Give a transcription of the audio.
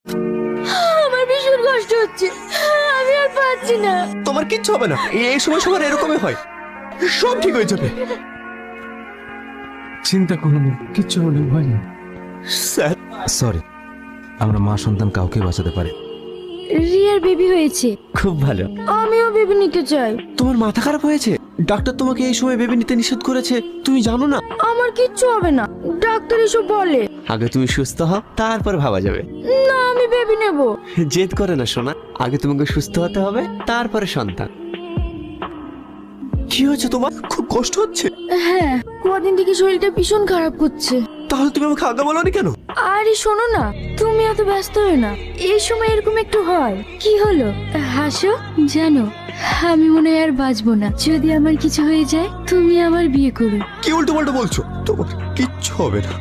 আমার ভীষণ কষ্ট হচ্ছে, আমি আর পারছি না। তোমার কিচ্ছু হবে না, এই সময় সবার এরকমই হয়, সব ঠিক হয়ে যাবে। চিন্তা করো না, কিচ্ছু হলে ভয় নেই। স্যার সরি, আমরা মা সন্তান কাউকে বাঁচাতে পারি। রিয়ার বেবি হয়েছে, খুব ভালো। আমিও বেবি নিতে চাই। তোমার মাথা খারাপ হয়েছে? ডাক্তার তোমাকে এই সময় বেবি নিতে নিষেধ করেছে, তুমি জানো না? আমার কিচ্ছু হবে না, ডাক্তার এসব বলে। আগে তুমি সুস্থ হও, তারপর ভাবা যাবে। না, আমি বেবি নেব। জেদ করে না সোনা, আগে তোমাকে সুস্থ হতে হবে, তারপরে সন্তান। কি হয়েছে তোমার? খুব কষ্ট হচ্ছে? হ্যাঁ, কদিন থেকে শরীরটা ভীষণ খারাপ করছে। তাহলে তুমি আমাকে আগে বলোনি কেন? আরে শোনো না, তুমি এত ব্যস্ত হয়ে না, এই সময় এরকম একটু হয়। কি হলো, হাসো? জানো, আমি মনে হয় আর বাঁচবো না। যদি আমার কিছু হয়ে যায়, তুমি আমার বিয়ে করো। কি উল্টো পাল্টা বলছো? তোমার কিচ্ছু হবে না।